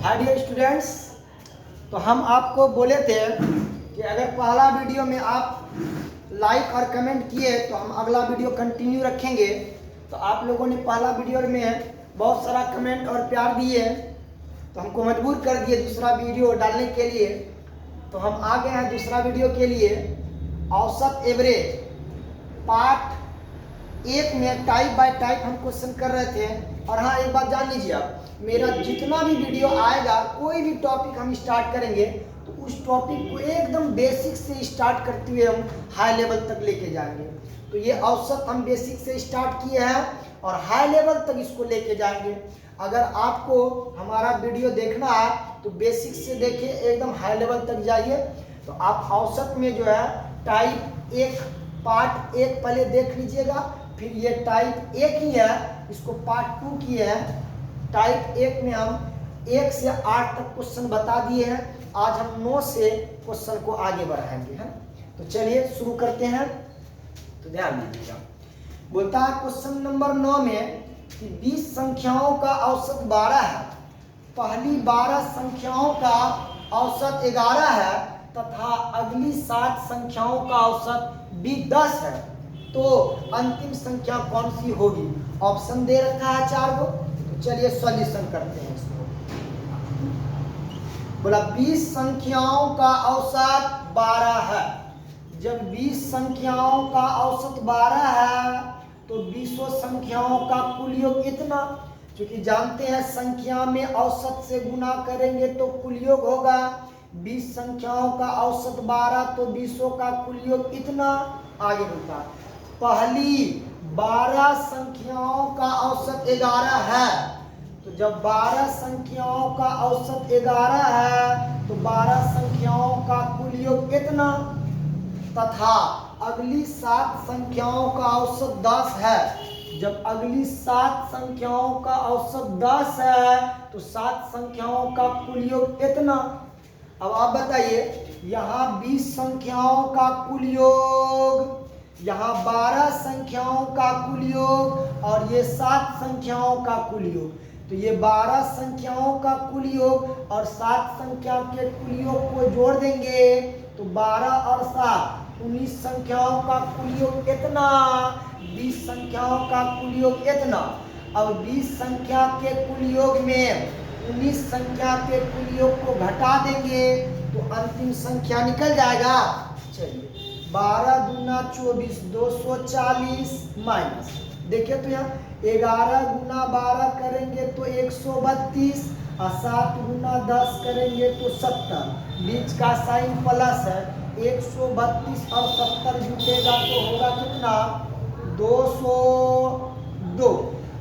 Hi dear students, तो हम आपको बोले थे कि अगर पहला वीडियो में आप लाइक और कमेंट किए तो हम अगला वीडियो कंटिन्यू रखेंगे। तो आप लोगों ने पहला वीडियो में बहुत सारा कमेंट और प्यार दिए तो हमको मजबूर कर दिए दूसरा वीडियो डालने के लिए। तो हम आ गए हैं दूसरा वीडियो के लिए। औसत एवरेज पार्ट 1 में टाइप बाय टाइप हम क्वेश्चन कर रहे थे। और हाँ, एक बात जान लीजिए आप, मेरा जितना भी वीडियो आएगा, कोई भी टॉपिक हम स्टार्ट करेंगे तो उस टॉपिक को एकदम बेसिक से स्टार्ट करते हुए हम हाई लेवल तक लेके जाएंगे। तो ये औसत हम बेसिक से स्टार्ट किए हैं और हाई लेवल तक इसको लेके जाएंगे। अगर आपको हमारा वीडियो देखना है तो बेसिक से देखिए, एकदम हाई लेवल तक जाइए। तो आप औसत में जो है टाइप 1 पार्ट 1 पहले देख लीजिएगा, फिर ये टाइप 1 ही है, इसको पार्ट 2 किए हैं। टाइप 1 में हम 1 से 8 तक क्वेश्चन बता दिए हैं। आज हम 9 से क्वेश्चन को आगे बढ़ाएंगे हैं। तो चलिए शुरू करते हैं। तो ध्यान दीजिएगा, बोलता है क्वेश्चन नंबर 9 में कि 20 संख्याओं का औसत 12 है। पहली 12 संख्याओं का औसत 11 है तथा अगली 7 संख्याओं का औसत भी 10 है, तो अंतिम संख्या कौन सी होगी? ऑप्शन दे रखा है 4 को। तो चलिए सॉल्यूशन करते हैं इसको। बोला 20 संख्याओं का औसत 12 है। जब 20 संख्याओं का औसत 12 है तो 20 संख्याओं का कुल योग कितना? क्योंकि जानते हैं संख्या में औसत से गुना करेंगे तो कुल योग होगा। 20 संख्याओं का औसत 12 तो 20 का कुल योग कितना? आगे बढ़ता है, पहली 12 संख्याओं का औसत 11 है। तो जब 12 संख्याओं का औसत 11 है तो 12 संख्याओं का कुल योग कितना? तथा अगली 7 संख्याओं का औसत 10 है। जब अगली 7 संख्याओं का औसत 10 है तो 7 संख्याओं का कुल योग कितना? अब आप बताइए, यहाँ 20 संख्याओं का कुल योग, यहाँ 12 संख्याओं का कुल योग और ये 7 संख्याओं का कुल योग। तो ये 12 संख्याओं का कुल योग और 7 संख्या के कुल योग को जोड़ देंगे तो 12 और 7 19 संख्याओं का कुल योग कितना? 20 संख्याओं का कुल योग कितना? अब 20 संख्या के कुल योग में 19 संख्या के कुल योग को घटा देंगे तो अंतिम संख्या निकल जाएगा। चलिए 12 दूना 24, 240 माइनस, देखिए तो यहाँ 11 गुना 12 करेंगे तो 132 और 7 गुना 10 करेंगे तो 70, बीच का साइन प्लस है। 132 और 70 जुटेगा तो होगा कितना? 202।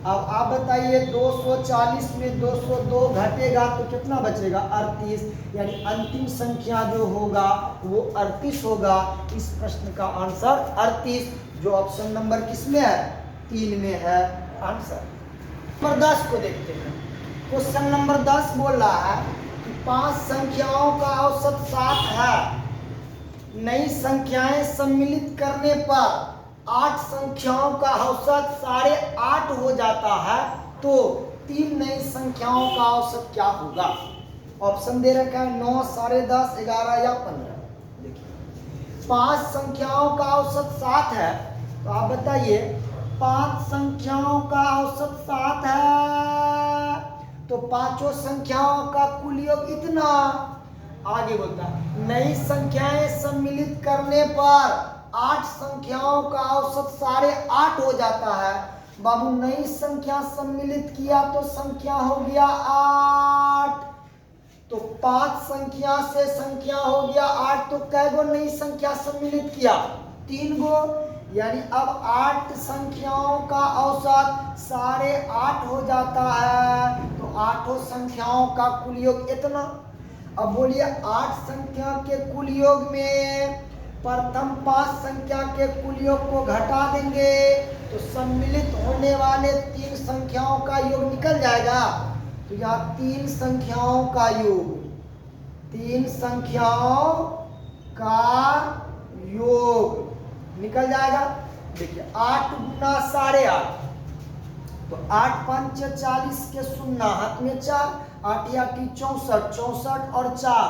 अब आप बताइए 240 में 202 घटेगा तो कितना बचेगा? 38, यानी अंतिम संख्या जो होगा वो 38 होगा। इस प्रश्न का आंसर 38, जो ऑप्शन नंबर किसमें है? 3 में है आंसर। नंबर 10 को देखते हैं। क्वेश्चन नंबर 10 बोल रहा है कि 5 संख्याओं का औसत 7 है। नई संख्याएं सम्मिलित करने पर 8 संख्याओं का औसत 8.5 हो जाता है, तो 3 नई संख्याओं का औसत क्या होगा? ऑप्शन दे रखा है 9, 10.5, 11 या 15। देखिए 5 संख्याओं का औसत 7 है, तो आप बताइए 5 संख्याओं का औसत 7 है तो पांचों संख्याओं का कुल योग कितना? आगे बोलता है नई संख्याएं सम्मिलित करने पर 8 संख्याओं का औसत 8.5 हो जाता है। बाबू नई संख्या सम्मिलित किया तो संख्या हो गया 8, तो 5 संख्या से संख्या हो गया 8, तो कै गो नई संख्या सम्मिलित किया? 3 गो, यानी अब 8 संख्याओं का औसत 8.5 हो जाता है, तो 8 संख्याओं का कुल योग कितना? अब बोलिए 8 संख्या के कुल योग में प्रथम 5 संख्या के कुल योग को घटा देंगे तो सम्मिलित होने वाले 3 संख्याओं का योग निकल जाएगा। तो यहाँ 3 संख्याओं का योग, 3 संख्याओं का योग निकल जाएगा। देखिए 8 गुना 8.5, तो 8 5 40 के शून्य हाथ में 4, 8 या 64, 64 और 4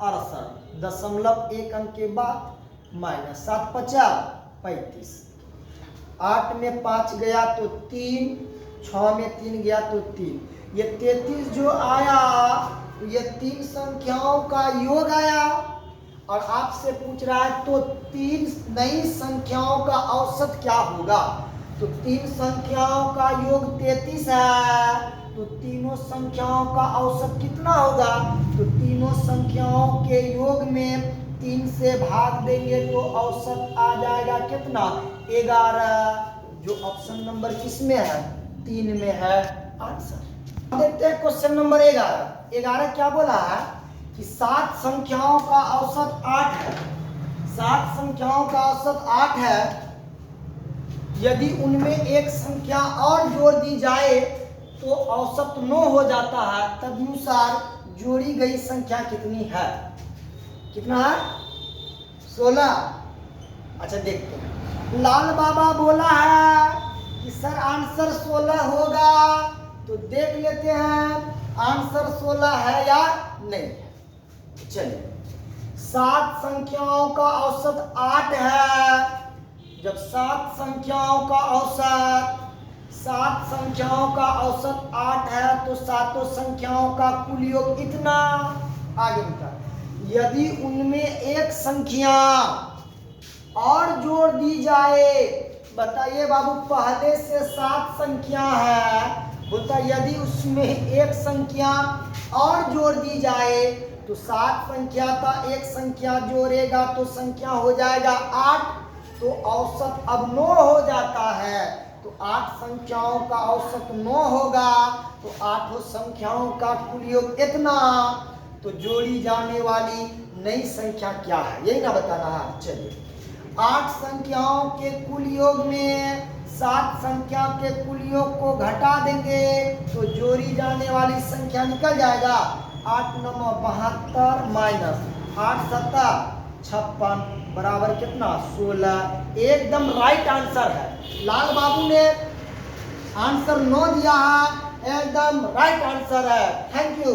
68, दशमलव 1 अंक के बाद माइनस 7 50 35, 8 में 5 गया तो 3, 6 में 3 गया तो 3, ये 33 जो आया तो ये 3 संख्याओं का योग आया। और आपसे पूछ रहा है तो 3 नई संख्याओं का औसत क्या होगा। तो 3 संख्याओं का योग 33 है, तो तीनों संख्याओं का औसत कितना होगा। तो तीनों संख्याओं के योग में 3 से भाग देंगे तो औसत आ जाएगा कितना 11, जो ऑप्शन नंबर किसमें है 3 में है आंसर। देखते हैं क्वेश्चन नंबर 11 क्या बोला है कि 7 संख्याओं का औसत 8 है, 7 संख्याओं का औसत 8 है, यदि उनमें एक संख्या और जोड़ दी जाए तो औसत 9 हो जाता है, तदनुसार जोड़ी गई संख्या कितनी है। कितना है 16। अच्छा देखते हैं, लाल बाबा बोला है कि सर आंसर 16 होगा, तो देख लेते हैं आंसर 16 है या नहीं। चलिए 7 संख्याओं का औसत 8 है, जब 7 संख्याओं का औसत 8 है तो सातों संख्याओं का कुल योग इतना। आगे बता, यदि उनमें एक संख्या और जोड़ दी जाए, बताइए बाबू पहले से 7 संख्या है, बोलता यदि उसमें एक संख्या और जोड़ दी जाए तो 7 संख्या का एक संख्या जोड़ेगा तो संख्या हो जाएगा 8, तो औसत अब 9 हो जाता है। तो 8 संख्याओं का औसत 9 होगा, तो 8 संख्याओं का कुल योग इतना। तो जोड़ी जाने वाली नई संख्या क्या है, यही ना बताना है। चलिए 8 संख्याओं के कुल योग में 7 संख्या के कुल योग को घटा देंगे तो जोड़ी जाने वाली संख्या निकल जाएगा 8 9 72 माइनस 8 7 56 बराबर कितना 16। एकदम राइट आंसर है, लाल बाबू ने आंसर 9 दिया है, एकदम राइट आंसर है, थैंक यू।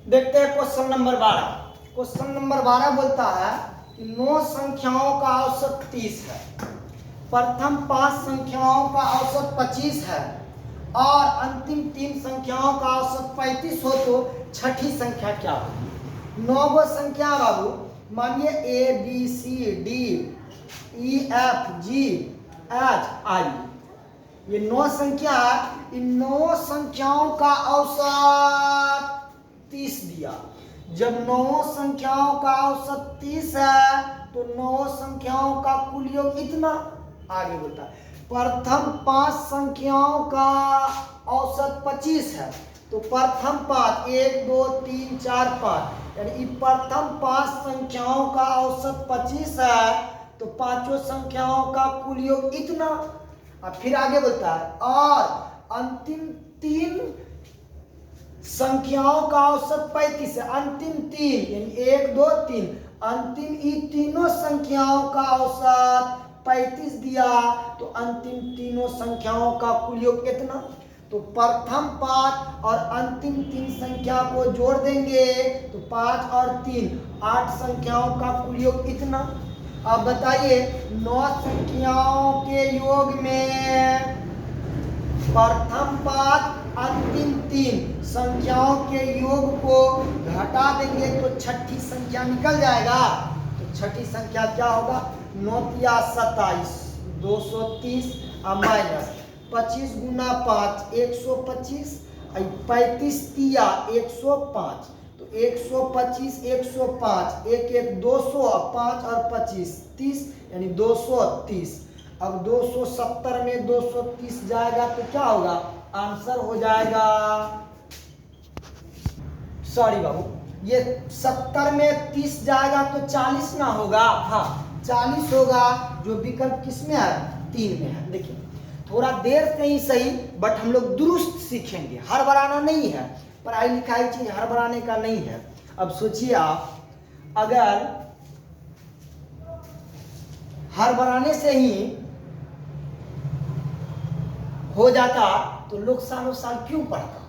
देखते हैं क्वेश्चन नंबर 12। क्वेश्चन नंबर 12 बोलता है कि 9 संख्याओं का औसत 30 है, प्रथम 5 संख्याओं का औसत 25 है और अंतिम 3 संख्याओं का औसत 35 हो तो छठी संख्या क्या होगी। 9 गो संख्या बाबू, मानिए A B C D E F G H I, ये 9 संख्या, इन 9 संख्याओं का औसत 30 दिया। जब 9 संख्याओं का औसत 30 है तो 9 संख्याओं का कुल योग इतना। आगे बोलता है प्रथम 5 संख्याओं का औसत 25 है, तो प्रथम 5 1 2 3 4 5, यानी प्रथम 5 संख्याओं का औसत 25 है, तो पांचों संख्याओं का कुल योग इतना। अब फिर आगे बोलता है और अंतिम 3 संख्याओं का औसत 35 है, अंतिम 3 यानी 1 2 3, अंतिम ये तीनों संख्याओं का औसत 35 दिया, तो अंतिम तीनों संख्याओं का कुल योग कितना। तो प्रथम 5 और अंतिम 3 संख्या को जोड़ देंगे तो 5 और 3 8 संख्याओं का कुल योग इतना। अब बताइए 9 संख्याओं के योग में प्रथम 5 अंतिम 3 संख्याओं के योग को घटा देंगे तो छठी संख्या निकल जाएगा। तो छठी संख्या क्या होगा 9 या 27 230 माइनस 25 गुना 5 125, 35 तिया 105, तो 125 105 1 1 200, 5 और 25 30, यानी 230। अब 270 में 230 जाएगा तो क्या होगा आंसर हो जाएगा, सॉरी बाबू, ये 70 में 30 जाएगा तो 40 ना होगा, हाँ 40 होगा, जो विकल्प किसमें है 3 में है। देखिए थोड़ा देर से ही सही, बट हम लोग दुरुस्त सीखेंगे, हड़बड़ाना नहीं है, पढ़ाई लिखाई चीज हड़बड़ाने का नहीं है। अब सोचिए आप, अगर हड़बड़ाने से ही हो जाता तो लोग सालों साल क्यों पढ़ता।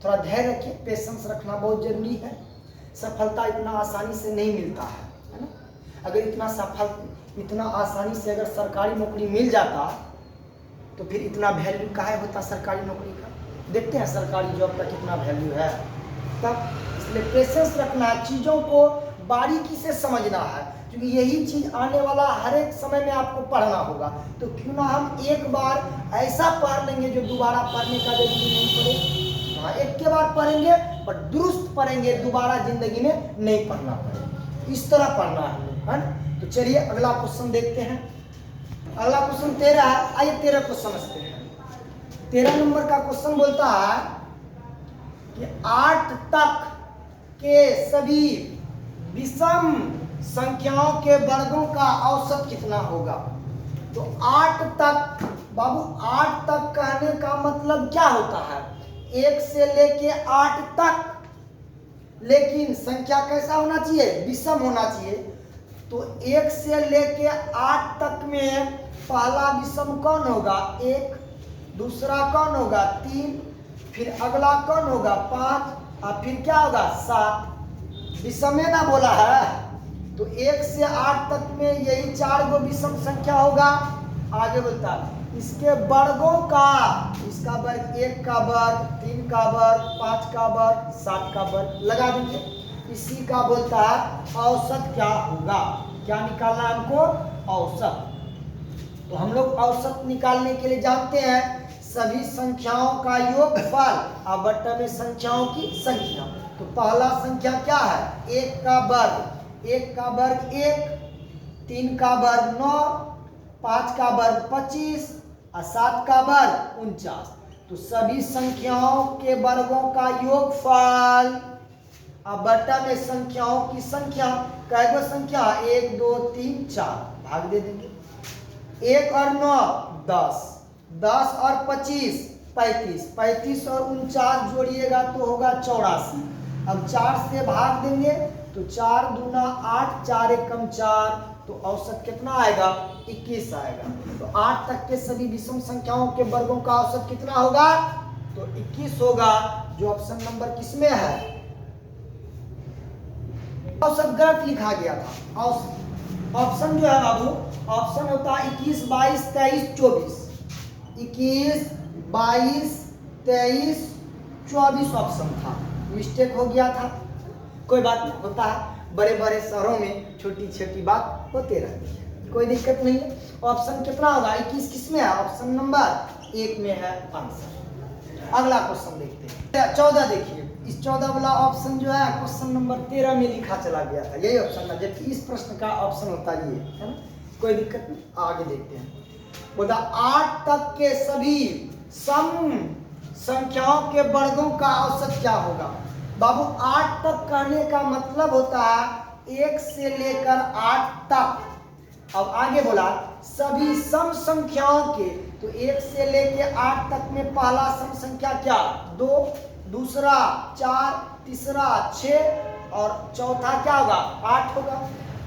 थोड़ा धैर्य रखिए, पेशेंस रखना बहुत जरूरी है। सफलता इतना आसानी से नहीं मिलता है ना। अगर इतना आसानी से अगर सरकारी नौकरी मिल जाता तो फिर इतना वैल्यू काहे होता सरकारी नौकरी का। देखते हैं सरकारी जॉब का कितना वैल्यू है तब। इसलिए पेशेंस रखना है, चीज़ों को बारीकी से समझना है, क्योंकि यही चीज़ आने वाला हर एक समय में आपको पढ़ना होगा। तो क्यों ना हम एक बार ऐसा पढ़ लेंगे जो दोबारा पढ़ने का जरूरी नहीं पड़े। हाँ, एक के बार पढ़ेंगे पर दुरुस्त पढ़ेंगे, दोबारा जिंदगी में नहीं पढ़ना पड़े। इस तरह पढ़ना है ना। तो चलिए अगला क्वेश्चन देखते हैं। अगला क्वेश्चन 13 है। आइए 13 को समझते हैं। 13 नंबर का क्वेश्चन बोलता है कि 8 तक के सभी विषम संख्याओं के वर्गों का औसत कितना होगा। तो 8 तक, बाबू 8 तक कहने का मतलब क्या होता है, 1 से लेके 8 तक। लेकिन संख्या कैसा होना चाहिए, विषम होना चाहिए। तो 1 से लेके 8 तक में पहला विषम कौन होगा, 1, दूसरा कौन होगा, 3, फिर अगला कौन होगा, 5, और फिर क्या होगा, 7। विषम है ना बोला है। तो 1 से 8 तक में यही 4 गो विषम संख्या होगा। आगे बोलता है इसके वर्गों का, इसका वर्ग 1 का वर्ग, 3 का वर्ग, 5 का वर्ग, 7 का वर्ग लगा दीजिए। इसी का बोलता है औसत क्या होगा। क्या निकालना है हमको, औसत। तो हम लोग औसत निकालने के लिए जानते हैं सभी संख्याओं का योगफल और बट्टा में संख्याओं की संख्या। तो पहला संख्या क्या है, 1 का वर्ग। 1 का वर्ग 1, 3 का वर्ग 9, 5 का वर्ग 25 और 7 का वर्ग 49। तो सभी संख्याओं के वर्गों का योगफल और बट्टा में संख्याओं की संख्या। कै गो संख्या, 1 2 3 4, भाग दे देंगे। 1 और 9 10, 10 और 25 35, 35 और 49 जोड़िएगा तो होगा 84। अब 4 से भाग देंगे तो 4 दूना 8, 4 एकम 4, तो औसत कितना आएगा, 21 आएगा। तो 8 तक के सभी विषम संख्याओं के वर्गों का औसत कितना होगा, तो 21 होगा, जो ऑप्शन नंबर किसमें है। औसत गलत लिखा गया था। ऑप्शन जो है बाबू, ऑप्शन होता है 21 22 23 24। 21 22 23 24 ऑप्शन था, मिस्टेक हो गया था। कोई बात नहीं, होता है, बड़े बड़े शहरों में छोटी छोटी बात होते रहती है, कोई दिक्कत नहीं है। ऑप्शन कितना होगा, 21 किसमें है, ऑप्शन नंबर 1 में है आंसर। अगला क्वेश्चन देखते हैं। 14 देखिए, इस 14 वाला ऑप्शन जो है क्वेश्चन नंबर 13 में लिखा चला गया था, यही ऑप्शन है, जबकि इस प्रश्न का ऑप्शन होता ये है ना। कोई दिक्कत नहीं, आगे देखते हैं। बोला 8 तक के सभी सम संख्याओं के वर्गों का औसत क्या होगा। बाबू 8 तक कहने का मतलब होता है 1 से लेकर 8 तक। अब आगे बोला सभी सम संख्याओं के, तो 1 से लेकर 8 तक में पहला सम संख्या क्या, 2, दूसरा 4, तीसरा 6 और चौथा क्या होगा, 8 होगा।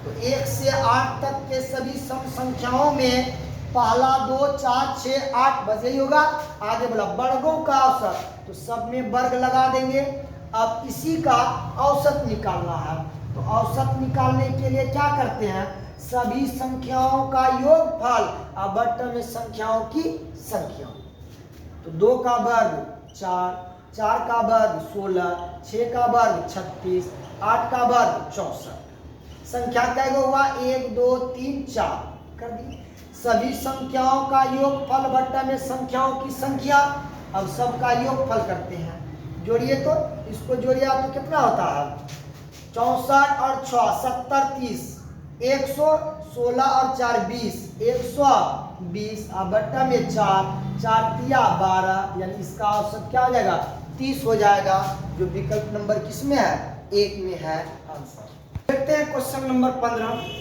तो 1 से 8 तक के सभी सम संख्याओं में पहला 2 4 6 8 बस यही होगा। आगे बोला वर्गों का औसत, तो सब में वर्ग लगा देंगे। अब इसी का औसत निकालना है, तो औसत निकालने के लिए क्या करते हैं, सभी संख्याओं का योगफल और बट्टा में संख्याओं की संख्या। तो 2 का वर्ग 4, 4 का वर्ग 16, 6 का वर्ग 36, 8 का वर्ग 64। संख्या क्या हुआ, 1 2 3 4 कर दी। सभी संख्याओं का योगफल बट्टा में संख्याओं की संख्या। अब सबका योगफल करते हैं, जोड़िए, तो इसको जोड़िए तो कितना होता है, 64 और 6 70 30, 116 और 4 20, 120 और बट्टा में 4 4 तिया 12, यानी इसका औसत क्या हो जाएगा, 30 हो जाएगा, जो विकल्प नंबर किसमें है, 1 में है आंसर। देखते हैं क्वेश्चन नंबर 15।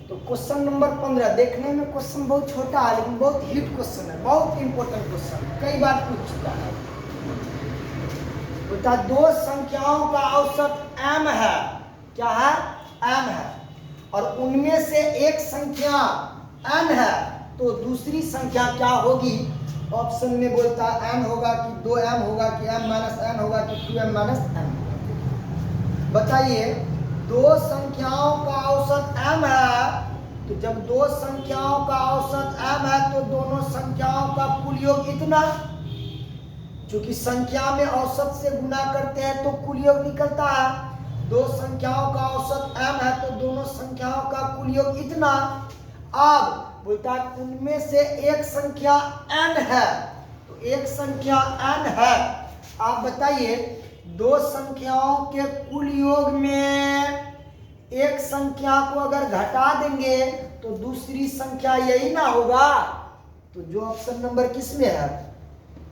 तो क्वेश्चन नंबर 15 देखने में क्वेश्चन बहुत छोटा है, लेकिन बहुत हिट क्वेश्चन है, बहुत इंपॉर्टेंट क्वेश्चन है, कई बार पूछ चुका है। बता, 2 संख्याओं का औसत m है, क्या है, m है, और उनमें से एक संख्या n है, तो दूसरी संख्या क्या होगी, ऑप्शन में बोलता है n होगा कि 2m होगा कि m माइनस n होगा कि 2m माइनस n। बताइए, दो संख्याओं का औसत m है, तो जब दो संख्याओं का औसत m है तो दोनों संख्याओं का कुल योग इतना, क्योंकि संख्या में औसत से गुना करते हैं तो कुल योग निकलता है। दो संख्याओं का औसत m है तो दोनों संख्याओं का कुल योग इतना। अब बोलता है उनमें से एक संख्या n है, तो एक संख्या n है। आप बताइए, दो संख्याओं के कुल योग में एक संख्या को अगर घटा देंगे तो दूसरी संख्या यही ना होगा। तो जो ऑप्शन नंबर किस में है?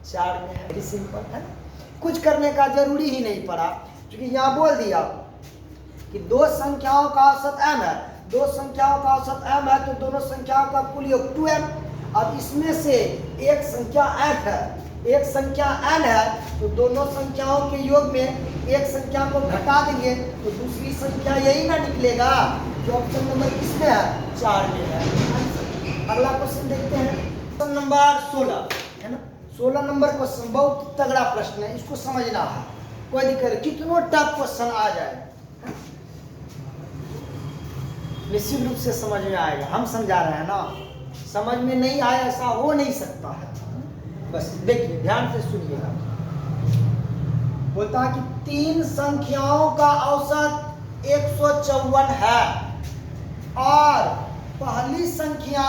4 में है। वेरी सिंपल है, कुछ करने का जरूरी ही नहीं पड़ा, क्योंकि यहाँ बोल दिया कि दो संख्याओं का औसत m है, दो संख्याओं का औसत m है तो दोनों संख्याओं का कुल योग 2m। अब इसमें से एक संख्या n है, एक संख्या n है, तो दोनों संख्याओं के योग में एक संख्या को घटा देंगे तो दूसरी संख्या यही ना निकलेगा। जो ऑप्शन नंबर किसमें है? 4 में है। अगला क्वेश्चन देखते हैं, क्वेश्चन नंबर 16 है ना। 16 नंबर क्वेश्चन बहुत तगड़ा प्रश्न है, इसको समझना है, कोई दिक्कत नहीं, कितना टफ क्वेश्चन आ जाए निश्चित रूप से समझ में आएगा। हम समझा रहे हैं ना, समझ में नहीं आया ऐसा हो नहीं सकता है। बस देखिए, ध्यान से सुनिएगा। बोलता है कि 3 संख्याओं का औसत 154 है और पहली संख्या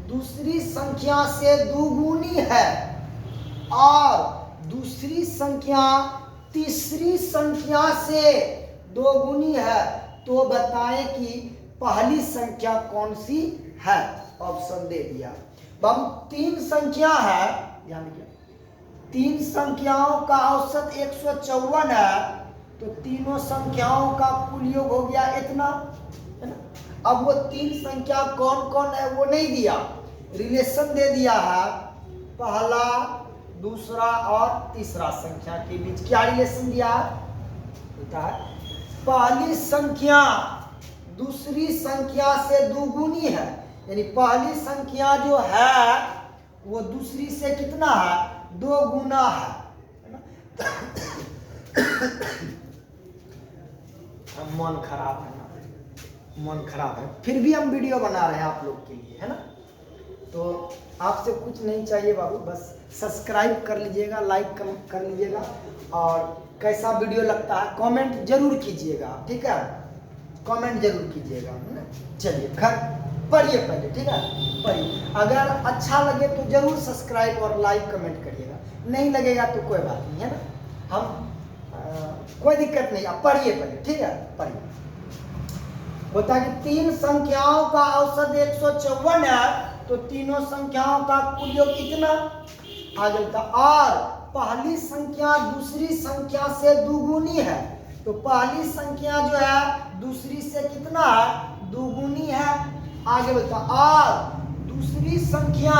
दूसरी संख्या से दुगुनी है और दूसरी संख्या तीसरी संख्या से दोगुनी है, तो बताएं कि पहली संख्या कौन सी है। ऑप्शन दे दिया। बाबू 3 संख्या है, ध्यान दिया, 3 संख्याओं का औसत 154 है, तो तीनों संख्याओं का कुल योग हो गया इतना, है ना। अब वो 3 संख्या कौन कौन है वो नहीं दिया, रिलेशन दे दिया है पहला दूसरा और तीसरा संख्या के बीच। क्या रिलेशन दिया है? पहली संख्या दूसरी संख्या से दुगुनी है, यानी पहली संख्या जो है वो दूसरी से कितना है? 2 गुना है ना। मन खराब है ना, मन खराब है, फिर भी हम वीडियो बना रहे हैं आप लोग के लिए, है ना। तो आपसे कुछ नहीं चाहिए बाबू, बस सब्सक्राइब कर लीजिएगा, लाइक कर लीजिएगा और कैसा वीडियो लगता है कमेंट जरूर कीजिएगा, ठीक है, कमेंट जरूर कीजिएगा। चलिए घर पढ़िए पहले, ठीक है, पढ़िए। अगर अच्छा लगे तो जरूर सब्सक्राइब और लाइक कमेंट करिएगा, नहीं लगेगा तो कोई बात नहीं, है ना। हम कोई दिक्कत नहीं, आप पढ़िए पहले, ठीक है, पढ़िए। होता है कि 3 संख्याओं का औसत 154 है, तो तीनों संख्याओं का कुल योग कितना आगे का, और पहली संख्या दूसरी संख्या से दुगुनी है, तो पहली संख्या जो है दूसरी से कितना है? दुगुनी है। आगे बढ़ता, और दूसरी संख्या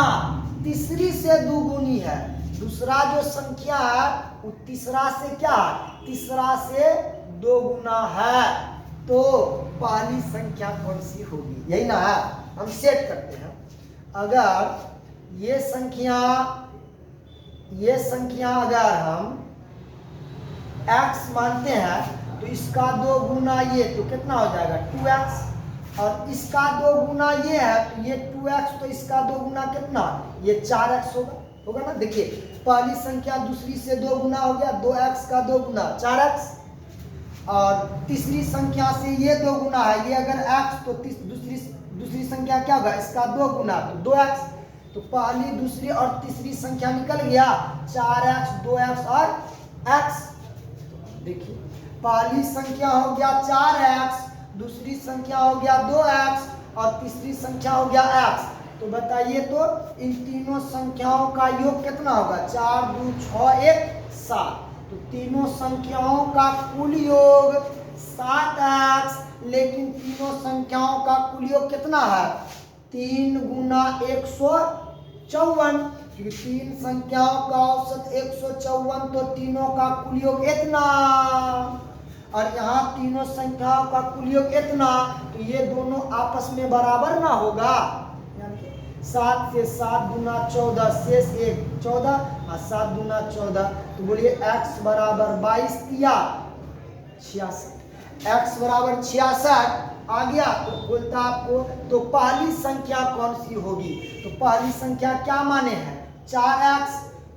तीसरी से दुगुनी है, दूसरा जो संख्या है वो तीसरा से क्या है? तीसरा से 2 गुना है, तो पहली संख्या कौन सी होगी? यही ना है। हम सेट करते हैं, अगर ये संख्या अगर हम x मानते हैं तो इसका 2 गुना ये, तो कितना हो जाएगा? 2x, और इसका 2 गुना ये है तो ये 2x, तो इसका 2 गुना कितना? ये 4x होगा ना। देखिए, पहली संख्या दूसरी से 2 गुना हो गया, 2x का 2 गुना 4x, और तीसरी संख्या से ये 2 गुना है, ये अगर x तो दूसरी संख्या क्या होगा? इसका 2 गुना, तो 2x, तो पहली दूसरी और तीसरी संख्या निकल गया 4x 2x और x। देखिए, पहली संख्या हो गया 4x, दूसरी संख्या हो गया 2x और तीसरी संख्या हो गया x। तो बताइए, तो इन तीनों संख्याओं का योग कितना होगा? 4 2 6 1 7, तो तीनों संख्याओं का कुल योग 7x, लेकिन तीनों संख्याओं का कुल योग कितना है? 3 गुना 154, क्योंकि 3 संख्याओं का औसत 154, तो तीनों का कुल योग इतना, और यहाँ तीनों संख्याओं का कुल योग इतना, तो ये दोनों आपस में बराबर ना होगा, यानी 7 से 7 दूना 14, शेष 1 14 और 7 दूना 14, तो बोलिए x बराबर 22 या 66। x बराबर 66 आ गया तो बोलता आपको तो पहली संख्या कौन सी होगी, तो पहली संख्या क्या माने हैं 4x,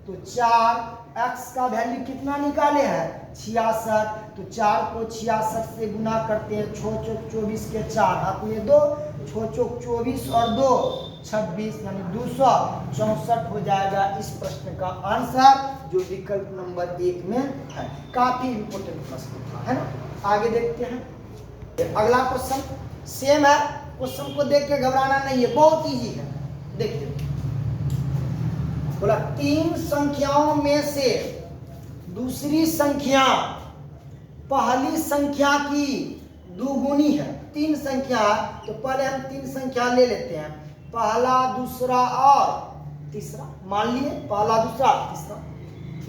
तो 4x का वैल्यू कितना निकाले हैं 66, तो 4 को 66 से गुना करते हैं, 6 चौक 24 के 4 हाथ में 2, 6 चौक 24 और 2 26 यानी 264 हो जाएगा इस प्रश्न का आंसर, जो विकल्प नंबर 1 में है। काफी इंपोर्टेंट प्रश्न था, है ना। आगे देखते हैं अगला क्वेश्चन, सेम है, क्वेश्चन को देख के घबराना नहीं है, बहुत इजी है। देखिए बोला 3 संख्याओं में से दूसरी संख्या पहली संख्या की दुगुनी है। 3 संख्या, तो पहले हम 3 संख्या ले लेते हैं, पहला दूसरा और तीसरा। मान लिए पहला दूसरा तीसरा,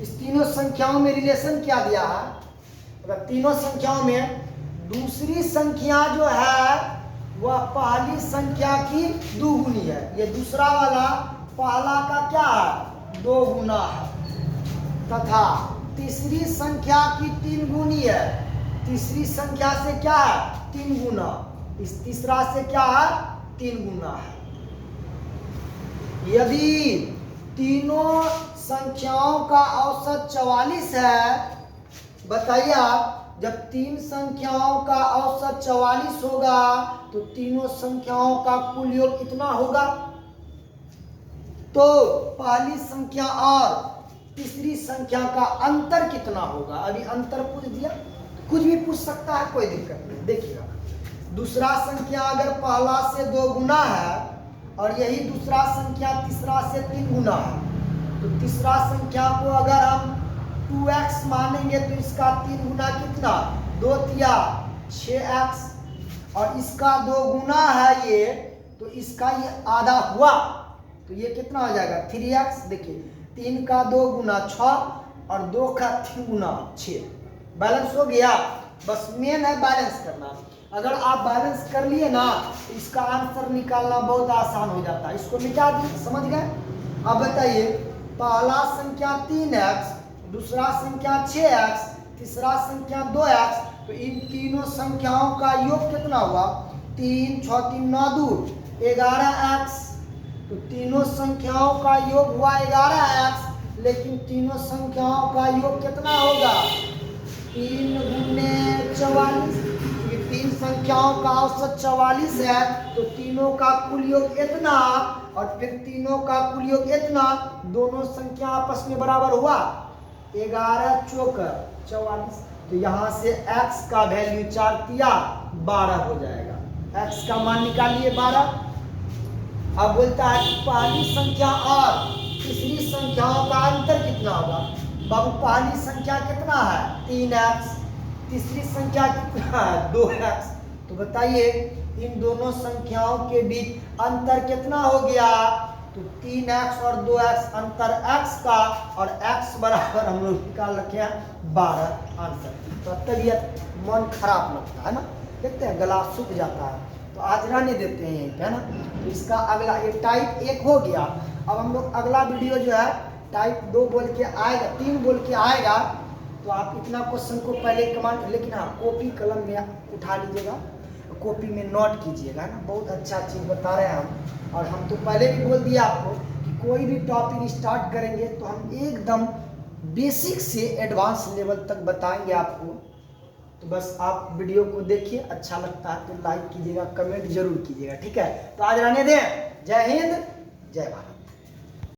इस तीनों संख्याओं में रिलेशन क्या दिया है, मतलब तीनों संख्याओं में दूसरी संख्या जो है वह पहली संख्या की दुगुनी है। ये दूसरा वाला पहला का क्या है 2 गुना है, तथा तीसरी संख्या की 3 गुनी है, तीसरी संख्या से क्या है 3 गुना, इस तीसरा से क्या है 3 गुना है। यदि तीनों संख्याओं का औसत 44 है, बताइए आप, जब 3 संख्याओं का औसत 44 होगा तो तीनों संख्याओं का कुल योग कितना होगा, तो पहली संख्या और तीसरी संख्या का अंतर कितना होगा। अभी अंतर पूछ दिया, कुछ भी पूछ सकता है, कोई दिक्कत नहीं। देखिएगा दूसरा संख्या अगर पहला से 2 गुना है और यही दूसरा संख्या तीसरा से 3 गुना है, तो तीसरा संख्या को अगर हम 2x मानेंगे तो इसका 3 गुना कितना 2 तिया 6x, और इसका 2 गुना है ये, तो इसका ये आधा हुआ, तो ये कितना हो जाएगा 3x। देखिए 3 का 2 गुना 6 और 2 का 3 गुना 6, बैलेंस हो गया। बस मेन है बैलेंस करना, अगर आप बैलेंस कर लिए ना तो इसका आंसर निकालना बहुत आसान हो जाता है। इसको मिटा दिए, समझ गए। अब बताइए पहला संख्या 3x, दूसरा संख्या 6x, तीसरा संख्या 2x, तो इन तीनों संख्याओं का योग कितना हुआ 3 6 3 9 2 11x, तो तीनों संख्याओं का योग हुआ 11x, लेकिन तीनों संख्याओं का योग कितना होगा 3 गुने 44, ये 3 संख्याओं का औसत 44 है, तो तीनों का कुल योग इतना और फिर तीनों का कुल योग इतना, दोनों संख्या आपस में बराबर हुआ 11 चौक 44, तो यहाँ से x का वैल्यू 4 तिया 12 हो जाएगा, x का मान निकालिए 12। अब बोलता है कि पहली संख्या और तीसरी संख्याओं का अंतर कितना होगा। बाबू पहली संख्या कितना है 3x, तीसरी संख्या कितना है 2x, तो बताइए इन दोनों संख्याओं के बीच अंतर कितना हो गया, तो 3x और 2x, अंतर x का, और x बराबर हम लोग निकाल रखे हैं 12 आंसर। तो तबीयत मन खराब लगता है ना, देखते हैं गला सूख जाता है, तो आज रहने देते हैं यहीं पे, है ना। तो इसका अगला ये टाइप 1 हो गया। अब हम लोग अगला वीडियो जो है टाइप 2 बोल के आएगा, 3 बोल के आएगा, तो आप इतना क्वेश्चन को पहले कमांड, लेकिन हाँ कॉपी कलम में उठा लीजिएगा, कॉपी में नोट कीजिएगा ना, बहुत अच्छा चीज़ बता रहे हैं हम। और हम तो पहले भी बोल दिया आपको कि कोई भी टॉपिक स्टार्ट करेंगे तो हम एकदम बेसिक से एडवांस लेवल तक बताएंगे आपको। तो बस आप वीडियो को देखिए, अच्छा लगता है तो लाइक कीजिएगा, कमेंट जरूर कीजिएगा, ठीक है। तो आज रहने दें, जय हिंद जय भारत।